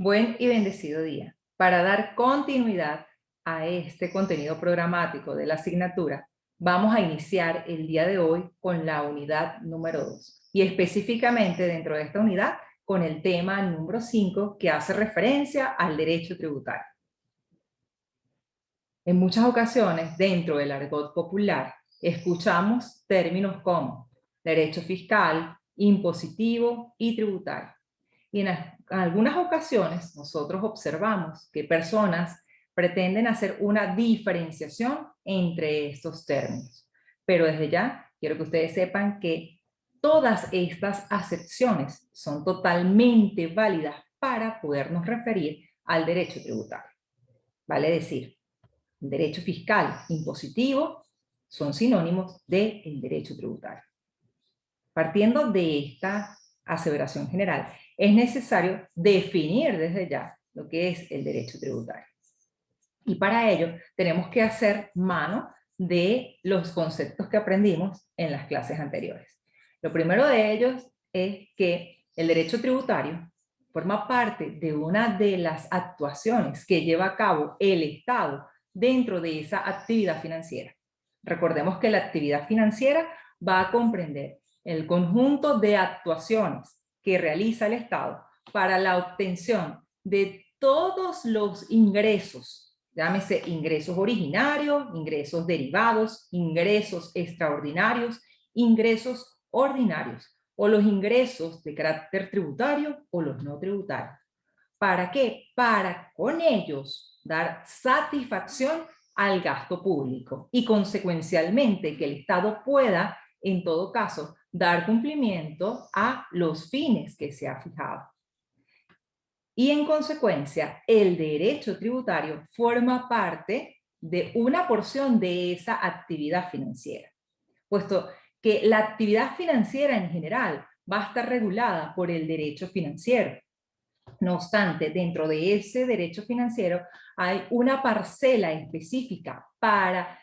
Buen y bendecido día. Para dar continuidad a este contenido programático de la asignatura, vamos a iniciar el día de hoy con la unidad número 2 y específicamente dentro de esta unidad con el tema número 5 que hace referencia al derecho tributario. En muchas ocasiones, dentro del argot popular, escuchamos términos como derecho fiscal, impositivo y tributario. Y en algunas ocasiones nosotros observamos que personas pretenden hacer una diferenciación entre estos términos. Pero desde ya quiero que ustedes sepan que todas estas acepciones son totalmente válidas para podernos referir al derecho tributario. Vale decir, derecho fiscal, impositivo, son sinónimos del derecho tributario. Partiendo de esta aseveración general, es necesario definir desde ya lo que es el derecho tributario. Y para ello tenemos que hacer mano de los conceptos que aprendimos en las clases anteriores. Lo primero de ellos es que el derecho tributario forma parte de una de las actuaciones que lleva a cabo el Estado dentro de esa actividad financiera. Recordemos que la actividad financiera va a comprender el conjunto de actuaciones que realiza el Estado para la obtención de todos los ingresos, llámese ingresos originarios, ingresos derivados, ingresos extraordinarios, ingresos ordinarios, o los ingresos de carácter tributario o los no tributarios. ¿Para qué? Para con ellos dar satisfacción al gasto público y consecuencialmente que el Estado pueda, en todo caso, dar cumplimiento a los fines que se ha fijado. Y en consecuencia, el derecho tributario forma parte de una porción de esa actividad financiera, puesto que la actividad financiera en general va a estar regulada por el derecho financiero. No obstante, dentro de ese derecho financiero hay una parcela específica para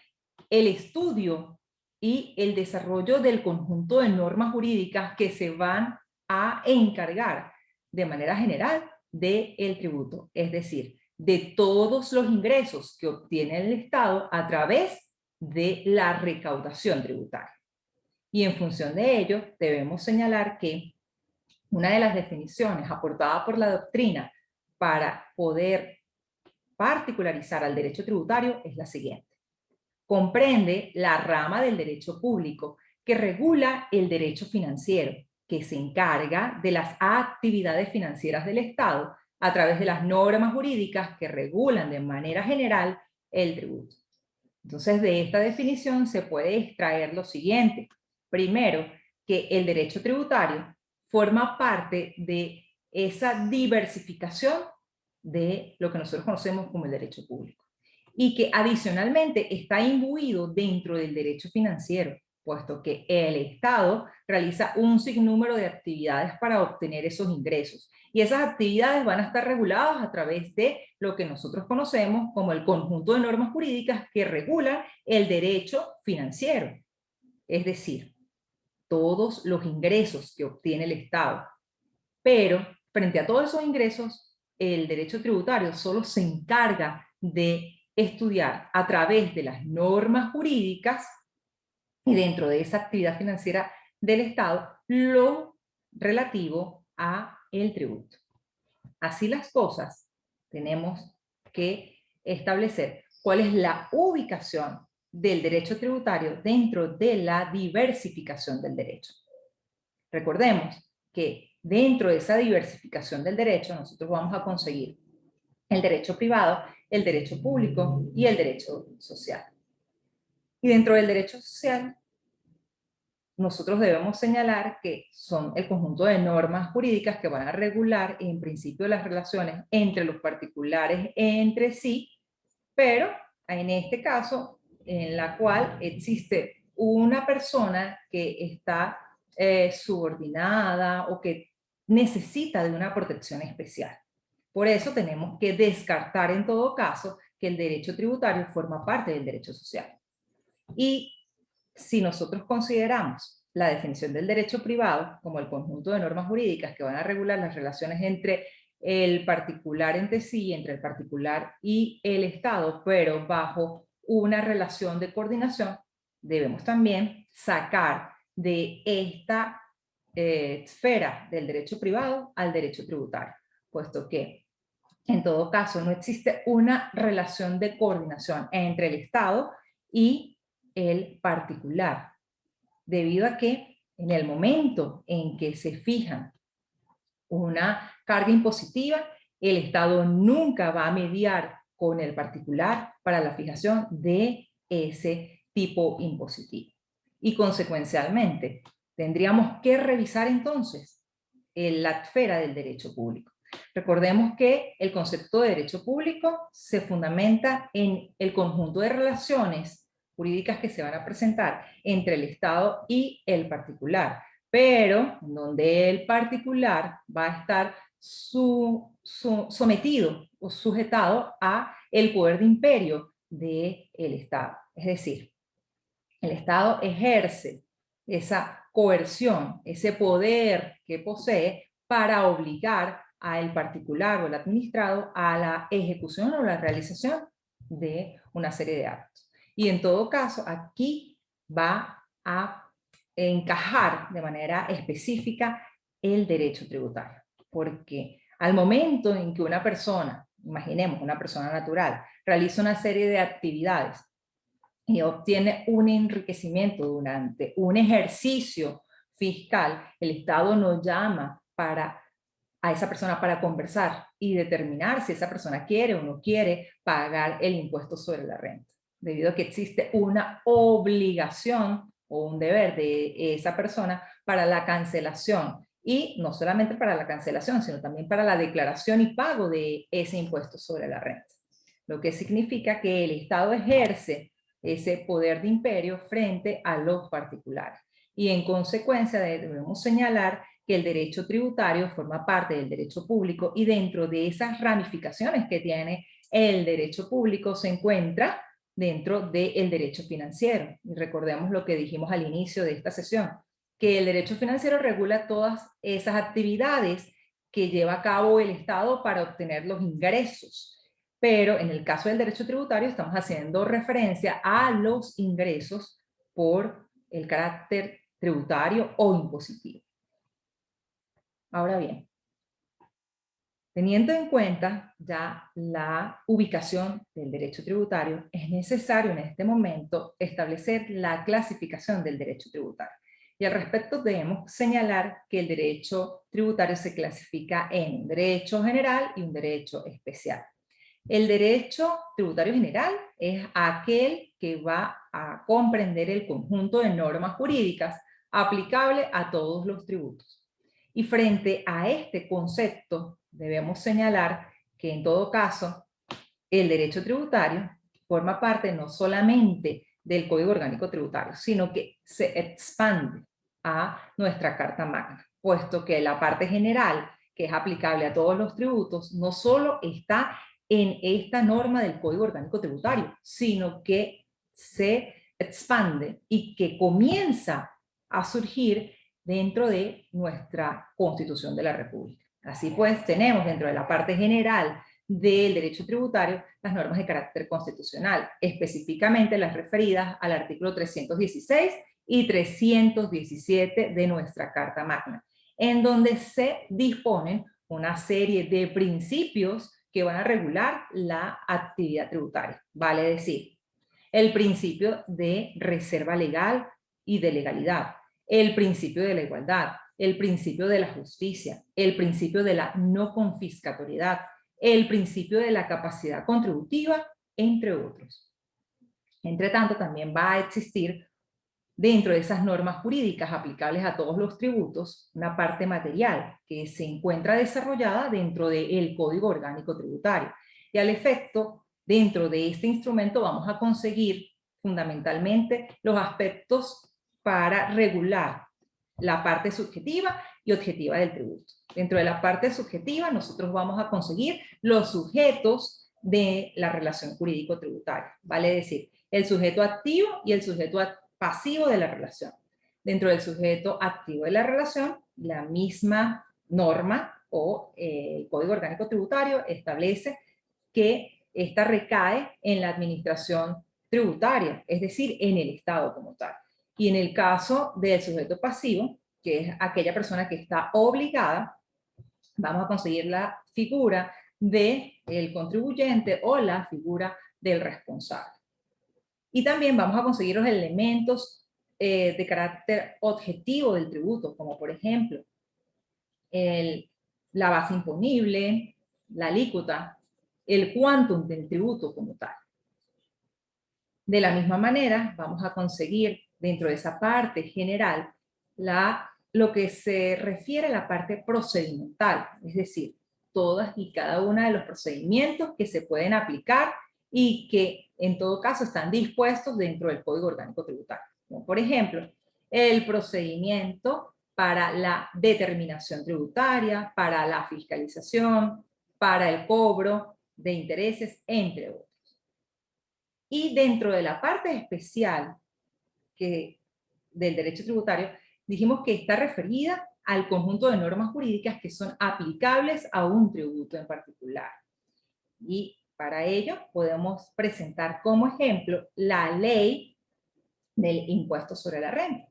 el estudio y el desarrollo del conjunto de normas jurídicas que se van a encargar de manera general del tributo, es decir, de todos los ingresos que obtiene el Estado a través de la recaudación tributaria. Y en función de ello, debemos señalar que una de las definiciones aportada por la doctrina para poder particularizar al derecho tributario es la siguiente. Comprende la rama del derecho público que regula el derecho financiero, que se encarga de las actividades financieras del Estado a través de las normas jurídicas que regulan de manera general el tributo. Entonces, de esta definición se puede extraer lo siguiente. Primero, que el derecho tributario forma parte de esa diversificación de lo que nosotros conocemos como el derecho público. Y que adicionalmente está imbuido dentro del derecho financiero, puesto que el Estado realiza un sinnúmero de actividades para obtener esos ingresos. Y esas actividades van a estar reguladas a través de lo que nosotros conocemos como el conjunto de normas jurídicas que regulan el derecho financiero. Es decir, todos los ingresos que obtiene el Estado. Pero frente a todos esos ingresos, el derecho tributario solo se encarga de estudiar a través de las normas jurídicas y dentro de esa actividad financiera del Estado lo relativo a el tributo. Así las cosas, tenemos que establecer cuál es la ubicación del derecho tributario dentro de la diversificación del derecho. Recordemos que dentro de esa diversificación del derecho nosotros vamos a conseguir el derecho privado, el derecho público y el derecho social. Y dentro del derecho social, nosotros debemos señalar que son el conjunto de normas jurídicas que van a regular en principio las relaciones entre los particulares entre sí, pero en este caso en la cual existe una persona que está subordinada o que necesita de una protección especial. Por eso tenemos que descartar en todo caso que el derecho tributario forma parte del derecho social. Y si nosotros consideramos la definición del derecho privado como el conjunto de normas jurídicas que van a regular las relaciones entre el particular entre sí, entre el particular y el Estado, pero bajo una relación de coordinación, debemos también sacar de esta esfera del derecho privado al derecho tributario, puesto que en todo caso no existe una relación de coordinación entre el Estado y el particular, debido a que en el momento en que se fijan una carga impositiva, el Estado nunca va a mediar con el particular para la fijación de ese tipo impositivo. Y consecuencialmente, tendríamos que revisar entonces la esfera del derecho público. Recordemos que el concepto de derecho público se fundamenta en el conjunto de relaciones jurídicas que se van a presentar entre el Estado y el particular, pero donde el particular va a estar sometido o sujetado a el poder de imperio del Estado. Es decir, el Estado ejerce esa coerción, ese poder que posee para obligar al particular o al administrado a la ejecución o la realización de una serie de actos. Y en todo caso, aquí va a encajar de manera específica el derecho tributario, porque al momento en que una persona, imaginemos una persona natural, realiza una serie de actividades y obtiene un enriquecimiento durante un ejercicio fiscal, el Estado nos llama a esa persona para conversar y determinar si esa persona quiere o no quiere pagar el impuesto sobre la renta, debido a que existe una obligación o un deber de esa persona para la cancelación, y no solamente para la cancelación, sino también para la declaración y pago de ese impuesto sobre la renta, lo que significa que el Estado ejerce ese poder de imperio frente a los particulares. Y en consecuencia debemos señalar que el derecho tributario forma parte del derecho público, y dentro de esas ramificaciones que tiene el derecho público se encuentra dentro del derecho financiero. Y recordemos lo que dijimos al inicio de esta sesión, que el derecho financiero regula todas esas actividades que lleva a cabo el Estado para obtener los ingresos. Pero en el caso del derecho tributario estamos haciendo referencia a los ingresos por el carácter tributario o impositivo. Ahora bien, teniendo en cuenta ya la ubicación del derecho tributario, es necesario en este momento establecer la clasificación del derecho tributario. Y al respecto debemos señalar que el derecho tributario se clasifica en un derecho general y un derecho especial. El derecho tributario general es aquel que va a comprender el conjunto de normas jurídicas aplicable a todos los tributos. Y frente a este concepto debemos señalar que en todo caso el derecho tributario forma parte no solamente del Código Orgánico Tributario, sino que se expande a nuestra Carta Magna, puesto que la parte general, que es aplicable a todos los tributos, no solo está en esta norma del Código Orgánico Tributario, sino que se expande y que comienza a surgir dentro de nuestra Constitución de la República. Así pues, tenemos dentro de la parte general del derecho tributario las normas de carácter constitucional, específicamente las referidas al artículo 316 y 317 de nuestra Carta Magna, en donde se disponen una serie de principios que van a regular la actividad tributaria. Vale decir, el principio de reserva legal y de legalidad, el principio de la igualdad, el principio de la justicia, el principio de la no confiscatoriedad, el principio de la capacidad contributiva, entre otros. Entre tanto, también va a existir dentro de esas normas jurídicas aplicables a todos los tributos una parte material que se encuentra desarrollada dentro del Código Orgánico Tributario. Y al efecto, dentro de este instrumento vamos a conseguir fundamentalmente los aspectos para regular la parte subjetiva y objetiva del tributo. Dentro de la parte subjetiva nosotros vamos a conseguir los sujetos de la relación jurídico-tributaria, vale decir, el sujeto activo y el sujeto pasivo de la relación. Dentro del sujeto activo de la relación, la misma norma o el Código Orgánico Tributario establece que esta recae en la administración tributaria, es decir, en el Estado como tal. Y en el caso del sujeto pasivo, que es aquella persona que está obligada, vamos a conseguir la figura del contribuyente o la figura del responsable. Y también vamos a conseguir los elementos de carácter objetivo del tributo, como por ejemplo la base imponible, la alícuota, el quantum del tributo como tal. De la misma manera, vamos a conseguir dentro de esa parte general lo que se refiere a la parte procedimental, es decir, todas y cada una de los procedimientos que se pueden aplicar y que en todo caso están dispuestos dentro del Código Orgánico Tributario. Como por ejemplo, el procedimiento para la determinación tributaria, para la fiscalización, para el cobro de intereses, entre otros. Y dentro de la parte especial del derecho tributario, dijimos que está referida al conjunto de normas jurídicas que son aplicables a un tributo en particular. Y para ello podemos presentar como ejemplo la ley del impuesto sobre la renta.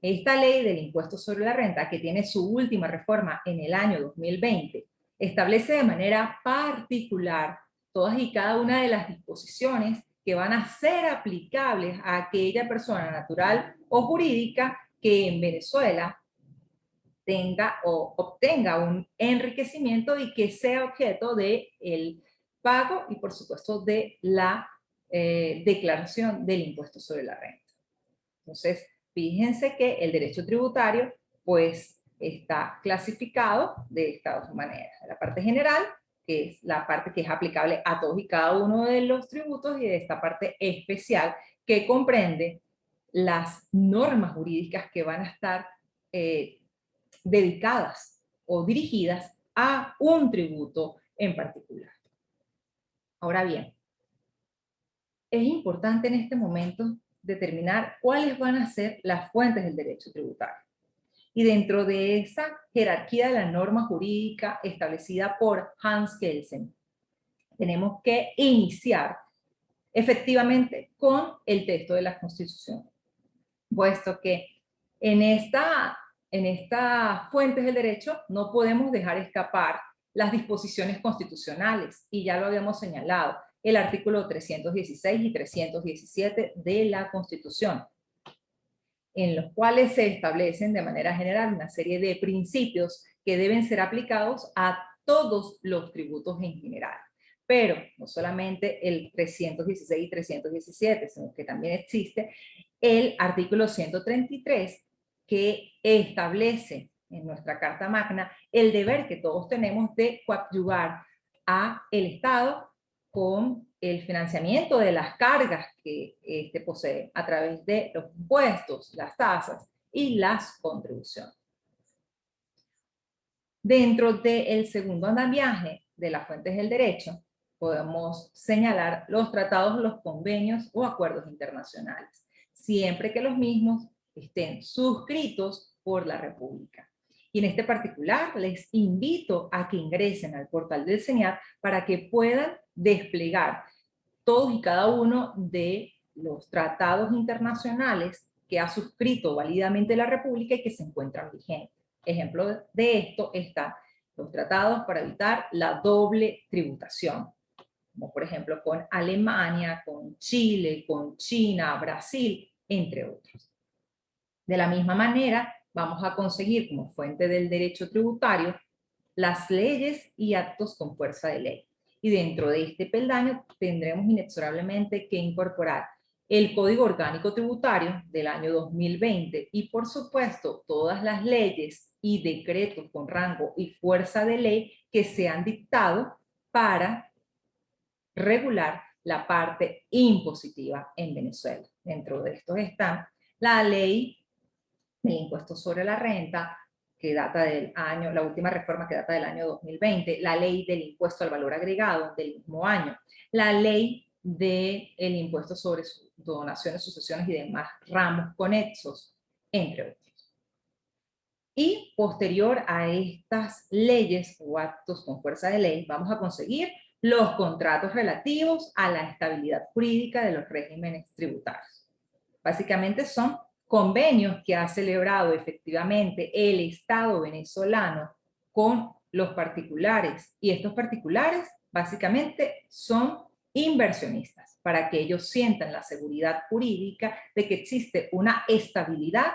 Esta ley del impuesto sobre la renta, que tiene su última reforma en el año 2020, establece de manera particular todas y cada una de las disposiciones que van a ser aplicables a aquella persona natural o jurídica que en Venezuela tenga o obtenga un enriquecimiento y que sea objeto del pago y por supuesto de la declaración del impuesto sobre la renta. Entonces, fíjense que el derecho tributario pues está clasificado de esta otra manera. La parte general, que es la parte que es aplicable a todos y cada uno de los tributos, y de esta parte especial que comprende las normas jurídicas que van a estar dedicadas o dirigidas a un tributo en particular. Ahora bien, es importante en este momento determinar cuáles van a ser las fuentes del derecho tributario. Y dentro de esa jerarquía de la norma jurídica establecida por Hans Kelsen, tenemos que iniciar efectivamente con el texto de la Constitución, puesto que en estas fuentes del derecho no podemos dejar escapar las disposiciones constitucionales, y ya lo habíamos señalado, el artículo 316 y 317 de la Constitución, en los cuales se establecen de manera general una serie de principios que deben ser aplicados a todos los tributos en general. Pero no solamente el 316 y 317, sino que también existe el artículo 133, que establece en nuestra Carta Magna el deber que todos tenemos de coadyuvar a el Estado con el financiamiento de las cargas que éste posee a través de los impuestos, las tasas y las contribuciones. Dentro del segundo andamiaje de las fuentes del derecho, podemos señalar los tratados, los convenios o acuerdos internacionales, siempre que los mismos estén suscritos por la República. Y en este particular les invito a que ingresen al portal del CENIAT para que puedan desplegar todos y cada uno de los tratados internacionales que ha suscrito válidamente la República y que se encuentran vigentes. Ejemplo de esto están los tratados para evitar la doble tributación, como por ejemplo con Alemania, con Chile, con China, Brasil, entre otros. De la misma manera, vamos a conseguir como fuente del derecho tributario las leyes y actos con fuerza de ley. Y dentro de este peldaño tendremos inexorablemente que incorporar el Código Orgánico Tributario del año 2020 y por supuesto todas las leyes y decretos con rango y fuerza de ley que se han dictado para regular la parte impositiva en Venezuela. Dentro de estos están la ley del impuesto sobre la renta, que data del año, la última reforma que data del año 2020, la ley del impuesto al valor agregado del mismo año, la ley del impuesto sobre donaciones, sucesiones y demás ramos conexos, entre otros. Y posterior a estas leyes o actos con fuerza de ley, vamos a conseguir los contratos relativos a la estabilidad jurídica de los regímenes tributarios. Básicamente son convenios que ha celebrado efectivamente el Estado venezolano con los particulares, y estos particulares básicamente son inversionistas, para que ellos sientan la seguridad jurídica de que existe una estabilidad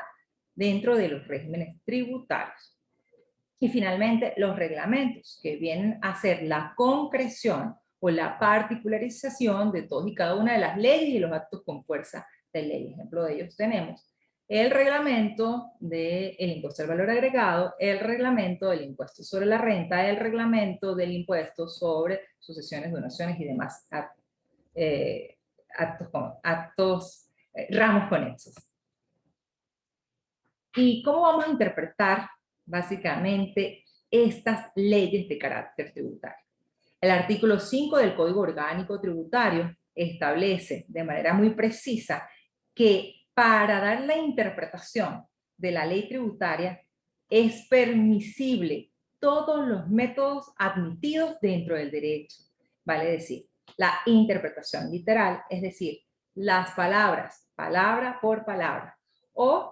dentro de los regímenes tributarios. Y finalmente, los reglamentos, que vienen a ser la concreción o la particularización de todas y cada una de las leyes y los actos con fuerza de ley. Ejemplo de ellos tenemos el reglamento del impuesto al valor agregado, el reglamento del impuesto sobre la renta, el reglamento del impuesto sobre sucesiones, donaciones y demás ramos conexos. ¿Y cómo vamos a interpretar básicamente estas leyes de carácter tributario? El artículo 5 del Código Orgánico Tributario establece de manera muy precisa que para dar la interpretación de la ley tributaria es permisible todos los métodos admitidos dentro del derecho. Vale decir, la interpretación literal, es decir, las palabras, palabra por palabra, o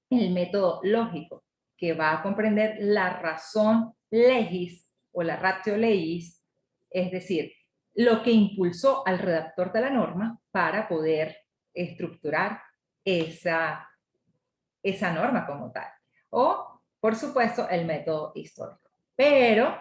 el método lógico, que va a comprender la razón legis o la ratio legis, es decir, lo que impulsó al redactor de la norma para poder estructurar esa norma como tal. O, por supuesto, el método histórico. Pero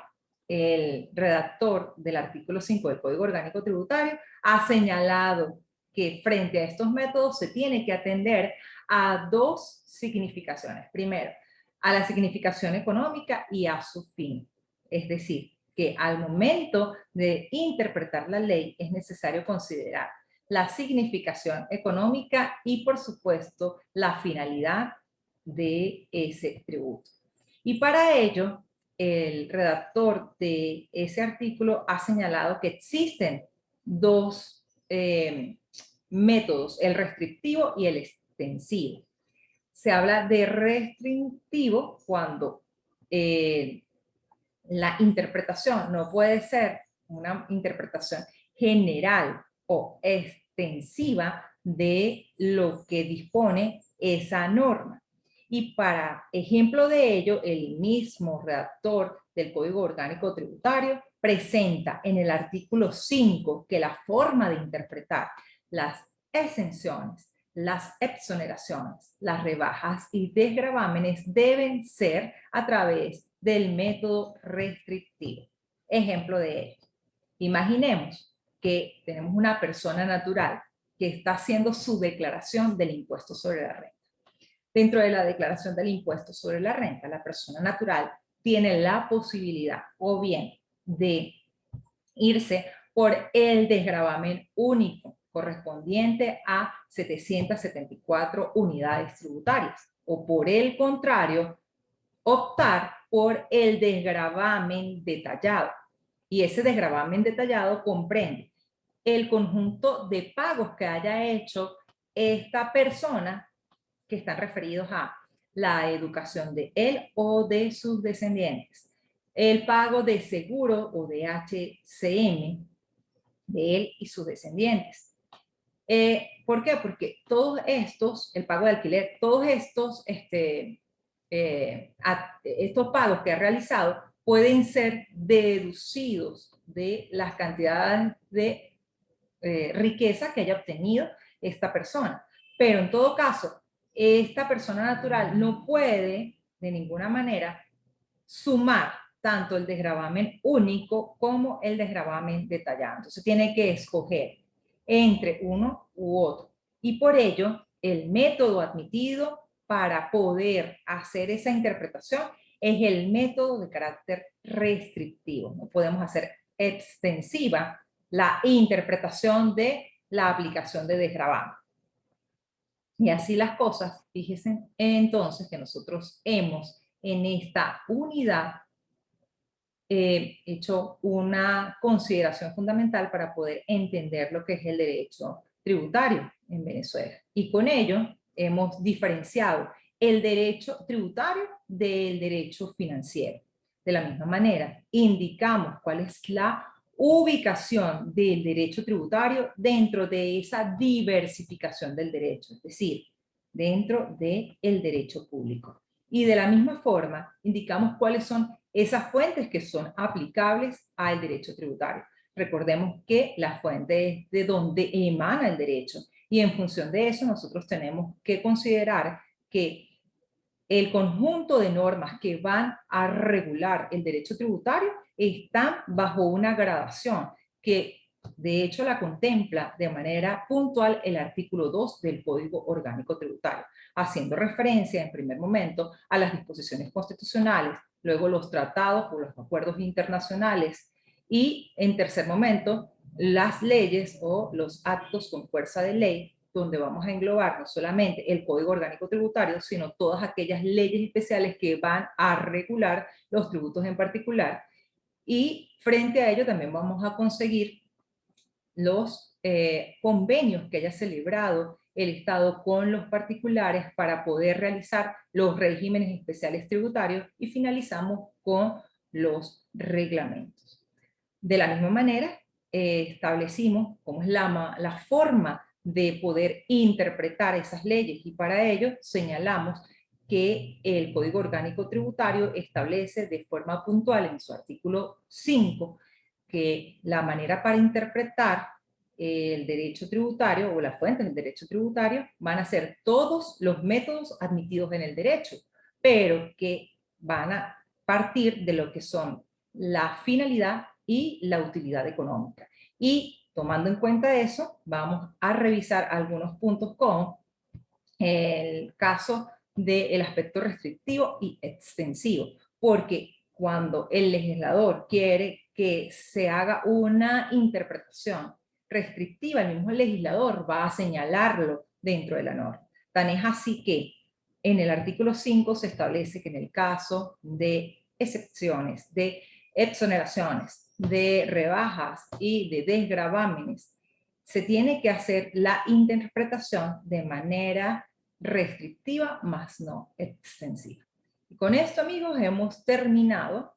el redactor del artículo 5 del Código Orgánico Tributario ha señalado que frente a estos métodos se tiene que atender a dos significaciones. Primero, a la significación económica y a su fin. Es decir, que al momento de interpretar la ley es necesario considerar la significación económica y, por supuesto, la finalidad de ese tributo. Y para ello, el redactor de ese artículo ha señalado que existen dos métodos, el restrictivo y el extensivo. Se habla de restrictivo cuando la interpretación no puede ser una interpretación general o extensiva de lo que dispone esa norma. Y para ejemplo de ello, el mismo redactor del Código Orgánico Tributario presenta en el artículo 5 que la forma de interpretar las exenciones, las exoneraciones, las rebajas y desgravámenes deben ser a través del método restrictivo. Ejemplo de ello. Imaginemos que tenemos una persona natural que está haciendo su declaración del impuesto sobre la renta. Dentro de la declaración del impuesto sobre la renta, la persona natural tiene la posibilidad o bien de irse por el desgravamen único correspondiente a 774 unidades tributarias, o por el contrario, optar por el desgravamen detallado. Y ese desgravamen detallado comprende el conjunto de pagos que haya hecho esta persona, que están referidos a la educación de él o de sus descendientes, el pago de seguro o de HCM de él y sus descendientes. ¿Por qué? Porque todos estos, el pago de alquiler, todos estos, estos pagos que ha realizado pueden ser deducidos de las cantidades de riqueza que haya obtenido esta persona. Pero en todo caso, esta persona natural no puede de ninguna manera sumar tanto el desgravamen único como el desgravamen detallado. Entonces tiene que escoger entre uno u otro. Y por ello, el método admitido para poder hacer esa interpretación es el método de carácter restrictivo. No podemos hacer extensiva la interpretación de la aplicación de desgravamen. Y así las cosas, fíjense entonces que nosotros hemos en esta unidad hecho una consideración fundamental para poder entender lo que es el derecho tributario en Venezuela. Y con ello hemos diferenciado el derecho tributario del derecho financiero. De la misma manera, indicamos cuál es la ubicación del derecho tributario dentro de esa diversificación del derecho, es decir, dentro del derecho público. Y de la misma forma, indicamos cuáles son esas fuentes que son aplicables al derecho tributario. Recordemos que la fuente es de donde emana el derecho y en función de eso nosotros tenemos que considerar que el conjunto de normas que van a regular el derecho tributario están bajo una gradación que de hecho la contempla de manera puntual el artículo 2 del Código Orgánico Tributario, haciendo referencia en primer momento a las disposiciones constitucionales, luego los tratados o los acuerdos internacionales y en tercer momento las leyes o los actos con fuerza de ley, donde vamos a englobar no solamente el Código Orgánico Tributario, sino todas aquellas leyes especiales que van a regular los tributos en particular. Y frente a ello también vamos a conseguir los convenios que haya celebrado el Estado con los particulares para poder realizar los regímenes especiales tributarios y finalizamos con los reglamentos. De la misma manera, establecimos cómo es la forma de poder interpretar esas leyes y para ello señalamos que el Código Orgánico Tributario establece de forma puntual en su artículo 5 que la manera para interpretar el derecho tributario o las fuentes del derecho tributario van a ser todos los métodos admitidos en el derecho, pero que van a partir de lo que son la finalidad y la utilidad económica. Y tomando en cuenta eso, vamos a revisar algunos puntos como el caso del aspecto restrictivo y extensivo, porque cuando el legislador quiere que se haga una interpretación restrictiva, el mismo legislador va a señalarlo dentro de la norma. Tan es así que en el artículo 5 se establece que en el caso de excepciones, de exoneraciones, de rebajas y de desgravámenes, se tiene que hacer la interpretación de manera restrictiva, más no extensiva. Y con esto, amigos, hemos terminado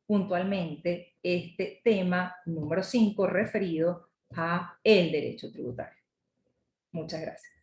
puntualmente este tema número 5 referido a el derecho tributario. Muchas gracias.